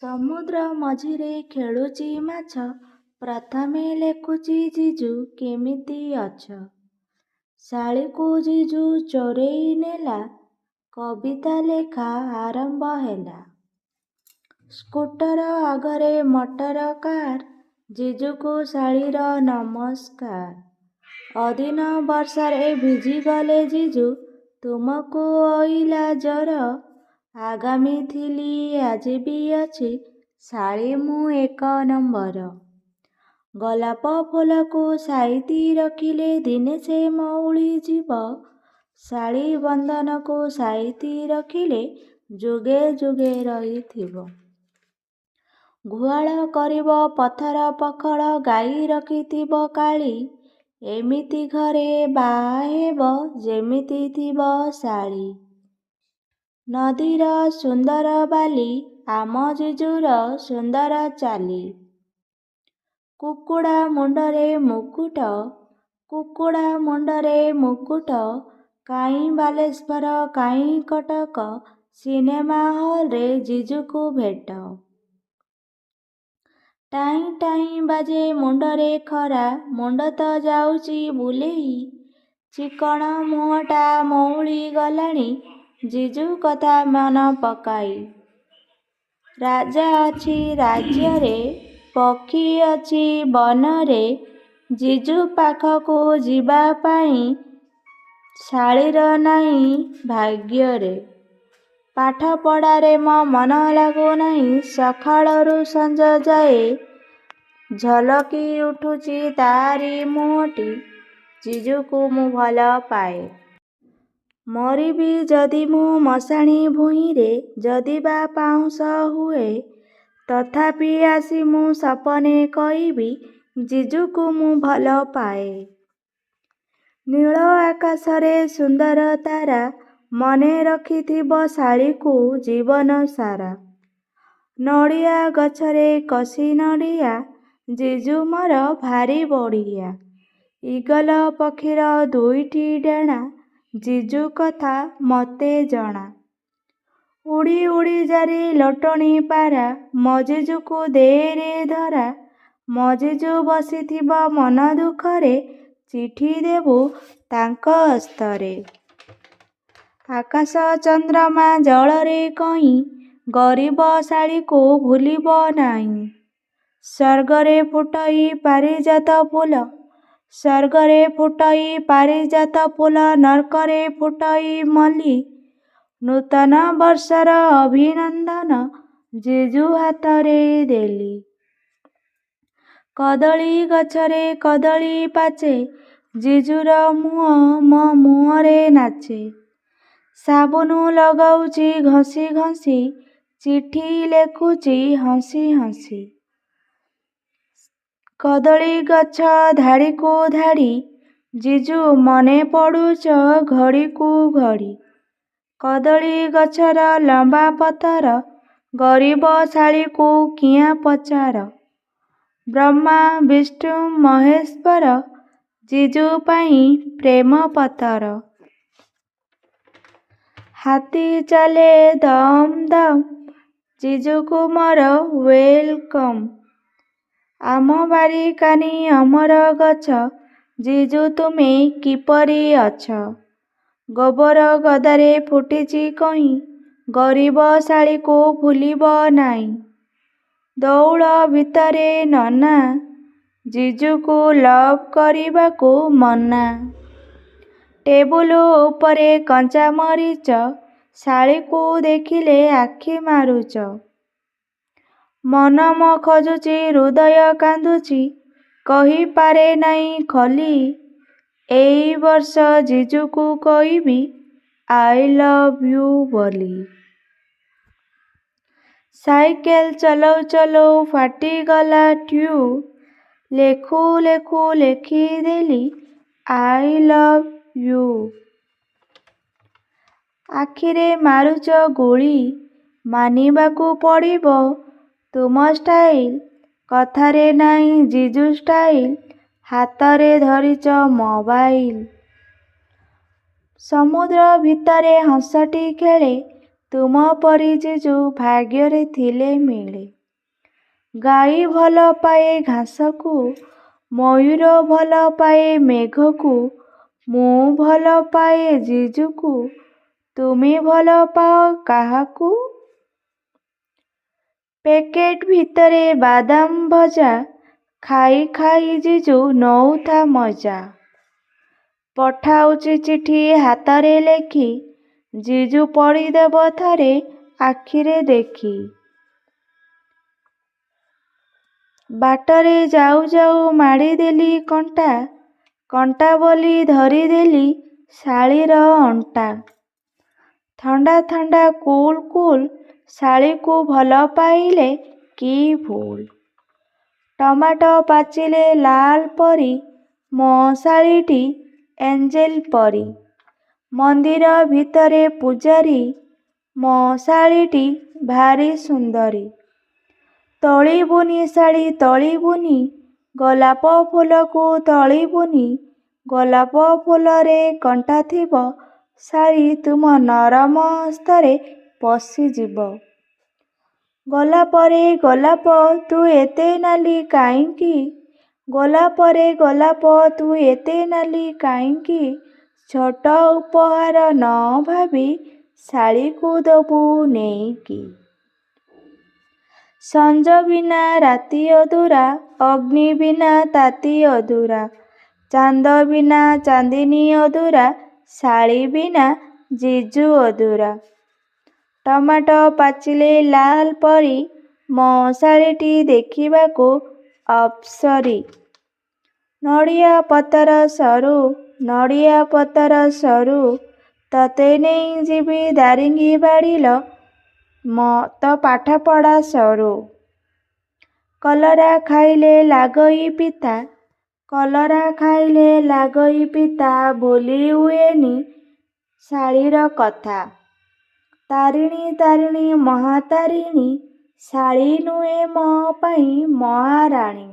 ସମୁଦ୍ର ମଝିରେ ଖେଳୁଛି ମାଛ, ପ୍ରଥମେ ଲେଖୁଛି ଜିଜୁ କେମିତି ଅଛ? ଶାଳୀକୁ ଜିଜୁ ଚୋରେଇ ନେଲା, କବିତା ଲେଖା ଆରମ୍ଭ ହେଲା। ସ୍କୁଟର ଆଗରେ ମଟର କାର, ଜିଜୁକୁ ଶାଳୀର ନମସ୍କାର। ଅଦିନ ବର୍ଷାରେ ଭିଜିଗଲେ ଜିଜୁ, ତୁମକୁ ଅଇଲା ଜ୍ୱର। ଆଗାମୀ ଥିଲି ଆଜି ବି ଅଛି, ଶାଳୀ ମୁଁ ଏକ ନମ୍ବର। ଗୋଲାପ ଫୁଲକୁ ସାଇତି ରଖିଲେ ଦିନେ ସେ ମଉଳି ଯିବ, ଶାଳୀ ବନ୍ଦନକୁ ସାଇତି ରଖିଲେ ଯୁଗେ ଯୁଗେ ରହିଥିବ। ଗୁହାଳ କରିବ ପଥର ପଖଳ, ଗାଈ ରଖିଥିବ କାଳି, ଏମିତି ଘରେ ବାହା ହେବ ଯେମିତି ଥିବ ଶାଳୀ। ନଦୀର ସୁନ୍ଦର ବାଲି, ଆମ ଜିଜୁର ସୁନ୍ଦର ଚାଲି। କୁକୁଡ଼ା ମୁଣ୍ଡରେ ମୁକୁଟ, କୁକୁଡ଼ା ମୁଣ୍ଡରେ ମୁକୁଟ, କାହିଁ ବାଲେଶ୍ୱର କାହିଁ କଟକ, ସିନେମା ହଲରେ ଜିଜୁକୁ ଭେଟ। ଟାଇଁ ଟାଇଁ ବାଜେ ମୁଣ୍ଡରେ ଖରା, ମୁଣ୍ଡ ତ ଯାଉଛି ବୁଲେଇ, ଚିକଣ ମୁହଁଟା ମଉଳି ଗଲାଣି ଜିଜୁ କଥା ମନ ପକାଇ। ରାଜା ଅଛି ରାଜ୍ୟରେ, ପକ୍ଷୀ ଅଛି ବନରେ, ଜିଜୁ ପାଖକୁ ଯିବା ପାଇଁ ଶାଳୀର ନାହିଁ ଭାଗ୍ୟରେ। ପାଠପଢ଼ାରେ ମୋ ମନ ଲାଗୁନାହିଁ, ସକାଳରୁ ସଞ୍ଜ ଯାଏ, ଝଲକି ଉଠୁଛି ତାରି ମୁହଁଟି, ଜିଜୁକୁ ମୁଁ ଭଲ ପାଏ। ମରିବି ଯଦି ମୁଁ ମଶାଣି ଭୂଇଁରେ, ଯଦି ବା ପାଉଁଶ ହୁଏ, ତଥାପି ଆସି ମୁଁ ସପନେ କହିବି, ଜିଜୁକୁ ମୁଁ ଭଲ ପାଏ। ନୀଳ ଆକାଶରେ ସୁନ୍ଦର ତାରା, ମନେ ରଖିଥିବ ଶାଳୀକୁ ଜୀବନ ସାରା। ନଡ଼ିଆ ଗଛରେ କଷି ନଡ଼ିଆ, ଜିଜୁ ମୋର ଭାରି ବଢ଼ିଆ। ଇଗଲ ପକ୍ଷୀର ଦୁଇଟି ଡେଣା, ଜିଜୁ କଥା ମୋତେ ଜଣା। ଉଡ଼ି ଉଡ଼ି ଯାରି ଲଟଣୀ ପାରା, ମୋ ଜିଜୁକୁ ଦେରେ ଧରା। ମୋ ଜିଜୁ ବସିଥିବ ମନ ଦୁଃଖରେ, ଚିଠି ଦେବୁ ତାଙ୍କ ହସ୍ତରେ। ଆକାଶ ଚନ୍ଦ୍ରମା ଜଳରେ କଇଁ, ଗରିବ ଶାଳୀକୁ ଭୁଲିବ ନାହିଁ। ସ୍ୱର୍ଗରେ ଫୁଟଇ ପାରିଜାତ ଫୁଲ, ସ୍ୱର୍ଗରେ ଫୁଟଇ ପାରିଜାତ ଫୁଲ, ନର୍କରେ ଫୁଟଇ ମଲ୍ଲୀ। ନୂତନ ବର୍ଷର ଅଭିନନ୍ଦନ ଜିଜୁ ହାତରେ ଦେଲି। କଦଳୀ ଗଛରେ କଦଳୀ ପାଚେ, ଜିଜୁର ମୁହଁ ମୋ ମୁହଁରେ ନାଚେ। ସାବୁନ ଲଗଉଛି ଘଷି ଘଷି, ଚିଠି ଲେଖୁଛି ହସି ହସି। କଦଳୀ ଗଛ ଧାଡ଼ିକୁ ଧାଡ଼ି, ଜିଜୁ ମନେ ପଡ଼ୁଛ ଘଡ଼ିକୁ ଘଡ଼ି। କଦଳୀ ଗଛର ଲମ୍ବା ପତର, ଗରିବ ଶାଳୀକୁ କିଆଁ ପଚାର। ବ୍ରହ୍ମା ବିଷ୍ଣୁ ମହେଶ୍ୱର, ଜିଜୁ ପାଇଁ ପ୍ରେମ ପତର। ହାତୀ ଚାଲେ ଦମ୍ ଦମ୍, ଜିଜୁକୁ ମୋର ୱେଲକମ୍। ଆମ ବାରି କାନି ଅମର ଗଛ, ଜିଜୁ ତୁମେ କିପରି ଅଛ? ଗୋବର ଗଦାରେ ଫୁଟିଛି କଇଁ, ଗରିବ ଶାଳୀକୁ ଭୁଲିବ ନାହିଁ। ଦଉଳ ଭିତରେ ନନା, ଜିଜୁକୁ ଲଭ୍ କରିବାକୁ ମନା। ଟେବୁଲ ଉପରେ କଞ୍ଚା ମରିଚ, ଶାଳୀକୁ ଦେଖିଲେ ଆଖି ମାରୁଛ। ମନ ମୋ ଖୋଜୁଛି ହୃଦୟ କାନ୍ଦୁଛି, କହିପାରେ ନାହିଁ ଖୋଲି, ଏଇ ବର୍ଷ ଜିଜୁକୁ କହିବି ଆଇ ଲଭ୍ ୟୁ ବୋଲି। ସାଇକେଲ ଚଲଉ ଚଲଉ ଫାଟିଗଲା ଟ୍ୟୁବ୍, ଲେଖୁ ଲେଖୁ ଲେଖିଦେଲି ଆଇ ଲଭ୍ ୟୁ। ଆଖିରେ ମାରୁଛ ଗୁଳି, ମାନିବାକୁ ପଡ଼ିବ ତୁମ ଷ୍ଟାଇଲ, କଥାରେ ନାହିଁ ଜିଜୁ ଷ୍ଟାଇଲ, ହାତରେ ଧରିଛ ମୋବାଇଲ। ସମୁଦ୍ର ଭିତରେ ହଂସଟି ଖେଳେ, ତୁମ ପରି ଜିଜୁ ଭାଗ୍ୟରେ ଥିଲେ ମିଳେ। ଗାଈ ଭଲ ପାଏ ଘାସକୁ, ମୟୂର ଭଲ ପାଏ ମେଘକୁ, ମୁଁ ଭଲ ପାଏ ଜିଜୁକୁ, ତୁମେ ଭଲ ପାଅ କାହାକୁ? ପ୍ୟାକେଟ ଭିତରେ ବାଦାମ ଭଜା, ଖାଇ ଖାଇ ଜିଜୁ ନଉଥା ମଜା। ପଠାଉଛି ଚିଠି ହାତରେ ଲେଖି, ଜିଜୁ ପଢ଼ିଦେବ ଥରେ ଆଖିରେ ଦେଖି। ବାଟରେ ଯାଉ ଯାଉ ମାଡ଼ିଦେଲି କଣ୍ଟା, କଣ୍ଟା ବୋଲି ଧରିଦେଲି ଶାଳୀର ଅଣ୍ଟା। ଥଣ୍ଡା ଥଣ୍ଡା କୁଲ୍ କୁଲ୍, ଶାଳୀକୁ ଭଲ ପାଇଲେ କି ଭୁଲ। ଟମାଟୋ ପାଚିଲେ ଲାଲ ପରି, ମୋ ଶାଳୀଟି ଏଞ୍ଜେଲ ପରି। ମନ୍ଦିର ଭିତରେ ପୂଜାରୀ, ମୋ ଶାଳୀଟି ଭାରି ସୁନ୍ଦରୀ। ତୋଳିବୁନି ଶାଳୀ ତୋଳିବୁନି, ଗୋଲାପ ଫୁଲକୁ ତୋଳିବୁନି। ଗୋଲାପ ଫୁଲରେ କଣ୍ଟା ଥିବ, ଶାଳୀ ତୁମ ନରମ ହସ୍ତରେ ପଶିଯିବ। ଗୋଲାପରେ ଗୋଲାପ ତୁ ଏତେ ନାଲି କାହିଁକି? ଗୋଲାପରେ ଗୋଲାପ ତୁ ଏତେ ନାଲି କାହିଁକି? ଛୋଟ ଉପହାର ନ ଭାବି, ଶାଳୀକୁ ଦବୁ ନେଇକି। ସଞ୍ଜ ବିନା ରାତି ଅଧୁରା, ଅଗ୍ନି ବିନା ତାତି ଅଧୁରା। ଚାନ୍ଦ ବିନା ଚାନ୍ଦିନୀ ଅଧୁରା, ଶାଳୀ ବିନା ଜିଜୁ ଅଧୁରା। ଟମାଟୋ ପାଚିଲେ ଲାଲ ପରି, ମୋ ଶାଳୀଟି ଦେଖିବାକୁ ଅପ୍ସରୀ। ନଡ଼ିଆ ପତର ସରୁ, ନଡ଼ିଆ ପତର ସରୁ, ତତେ ନେଇ ଯିବି ଦାରିଙ୍ଗିବାଡ଼ିଲୋ, ତୋ ପାଠପଢ଼ା ସରୁ। କଲରା ଖାଇଲେ ଲାଗଇ ପିତା, କଲରା ଖାଇଲେ ଲାଗଇ ପିତା, ଭୁଲି ହୁଏନି ଶାଳୀର କଥା। ତାରିଣୀ ତାରିଣୀ ମହାତାରିଣୀ, ଶାଳୀ ନୁହେଁ ମୋ ପାଇଁ ମହାରାଣୀ।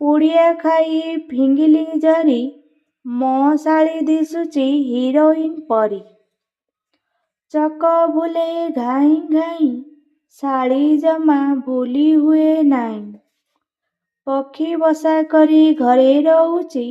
ପୁଡ଼ିଆ ଖାଇ ଫିଙ୍ଗିଲି ଜରି, ମୋ ଶାଳୀ ଦିଶୁଚି ହିରୋଇନ ପରି। ଚକ ବୁଲେ ଘାଇଁ ଘାଇଁ, ଶାଳୀ ଜମା ଭୁଲି ହୁଏ ନାଇଁ। ପକ୍ଷୀ ବସା କରି ଘରେ ରହୁଚି,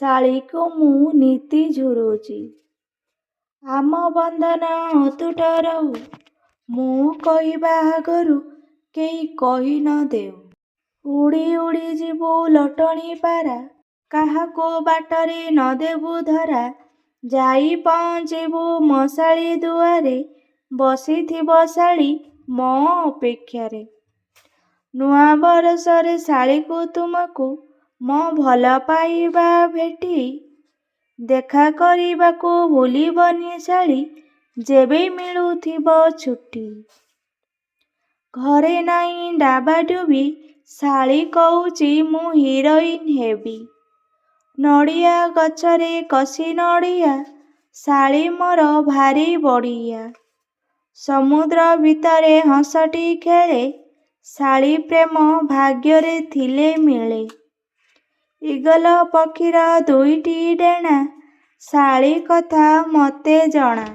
ଶାଳୀକୁ ମୁଁ ନିତି ଝୁରୁଚି। ଆମ ବନ୍ଧନ ଅତୁଟ ରହୁ, ମୁଁ କହିବା ଆଗରୁ କେହି କହି ନ ଦେଉ। ଉଡ଼ି ଉଡ଼ି ଯିବୁ ଲଟଣୀ ପାରା, କାହାକୁ ବାଟରେ ନ ଦେବୁ ଧରା। ଯାଇ ପହଞ୍ଚିବୁ ମୋ ଶାଳୀ ଦୁଆରେ, ବସିଥିବ ଶାଳୀ ମୋ ଅପେକ୍ଷାରେ। ନୂଆ ବରଷରେ ଶାଳୀକୁ ତୁମକୁ ମୋ ଭଲ ପାଇବା ଭେଟି, ଦେଖା କରିବାକୁ ଭୁଲିବନି ଶାଳୀ, ଯେବେ ମିଳୁଥିବ ଛୁଟି। ଘରେ ନାଇଁ ଡାବାଡୁବି, ଶାଳୀ କହୁଚି ମୁଁ ହିରୋଇନ ହେବି। ନଡ଼ିଆ ଗଛରେ କଷି ନଡ଼ିଆ, ଶାଳୀ ମୋର ଭାରି ବଢ଼ିଆ। ସମୁଦ୍ର ଭିତରେ ହଂସଟି ଖେଳେ, ଶାଳୀ ପ୍ରେମ ଭାଗ୍ୟରେ ଥିଲେ ମିଳେ। ଇଗଲ ପକ୍ଷୀର ଦୁଇଟି ଡେଣା, ଶାଳୀ କଥା ମତେ ଜଣା।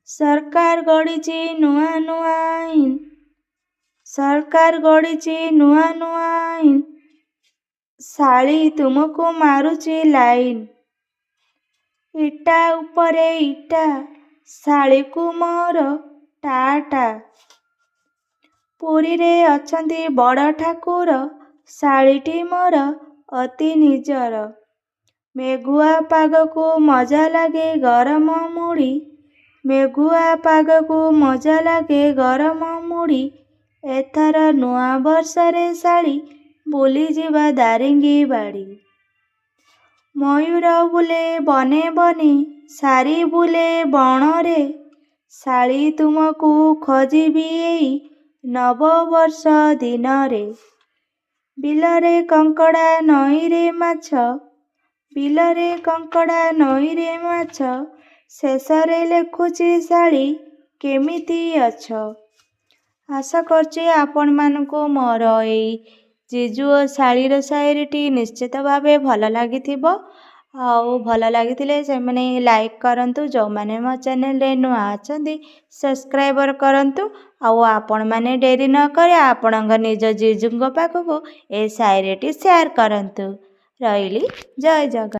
ସରକାର ଗଢ଼ିଛି ନୂଆ ନୂଆ ଆଇନ, ସରକାର ଗଢ଼ିଛି ନୂଆ ନୂଆ ଆଇନ, ଶାଳୀ ତୁମକୁ ମାରୁଚି ଲାଇନ। ଇଟା ଉପରେ ଇଟା, ଶାଳୀକୁ ମୋର ଟା ଟା। ପୁରୀରେ ଅଛନ୍ତି ବଡ଼ ଠାକୁର, ଶାଳୀଟି ମୋର ଅତି ନିଜର। ମେଘୁଆ ପାଗକୁ ମଜା ଲାଗେ ଗରମ ମୁଢ଼ି, ମେଘୁଆ ପାଗକୁ ମଜା ଲାଗେ ଗରମ ମୁଢ଼ି। ଏଥର ନୂଆ ବର୍ଷରେ ଶାଳୀ ବୁଲିଯିବା ଦାରିଙ୍ଗିବାଡ଼ି। ମୟୂର ବୁଲେ ବନେ ବନେ, ଶାରୀ ବୁଲେ ବଣରେ, ଶାଳୀ ତୁମକୁ ଖୋଜିବି ଏଇ ନବବର୍ଷ ଦିନରେ। ବିଲରେ କଙ୍କଡ଼ା ନଈରେ ମାଛ, ବିଲରେ କଙ୍କଡ଼ା ନଈରେ ମାଛ, ଶେଷରେ ଲେଖୁଛି ଶାଳୀ କେମିତି ଅଛ। ଆଶା କରୁଛି ଆପଣମାନଙ୍କୁ ମୋର ଏଇ ଜିଜୁ ଓ ଶାଳୀର ସାୟରୀଟି ନିଶ୍ଚିତ ଭାବେ ଭଲ ଲାଗିଥିବ। ଆଉ ଭଲ ଲାଗିଥିଲେ ସେମାନେ ଲାଇକ୍ କରନ୍ତୁ। ଯେଉଁମାନେ ମୋ ଚ୍ୟାନେଲରେ ନୂଆ ଅଛନ୍ତି ସବସ୍କ୍ରାଇବର କରନ୍ତୁ। ଆଉ ଆପଣମାନେ ଡେରି ନ କରି ଆପଣଙ୍କ ନିଜ ଜିଜୁଙ୍କ ପାଖକୁ ଏ ସାଇରୀଟି ସେୟାର କରନ୍ତୁ। ରହିଲି, ଜୟ ଜଗନ୍ନାଥ।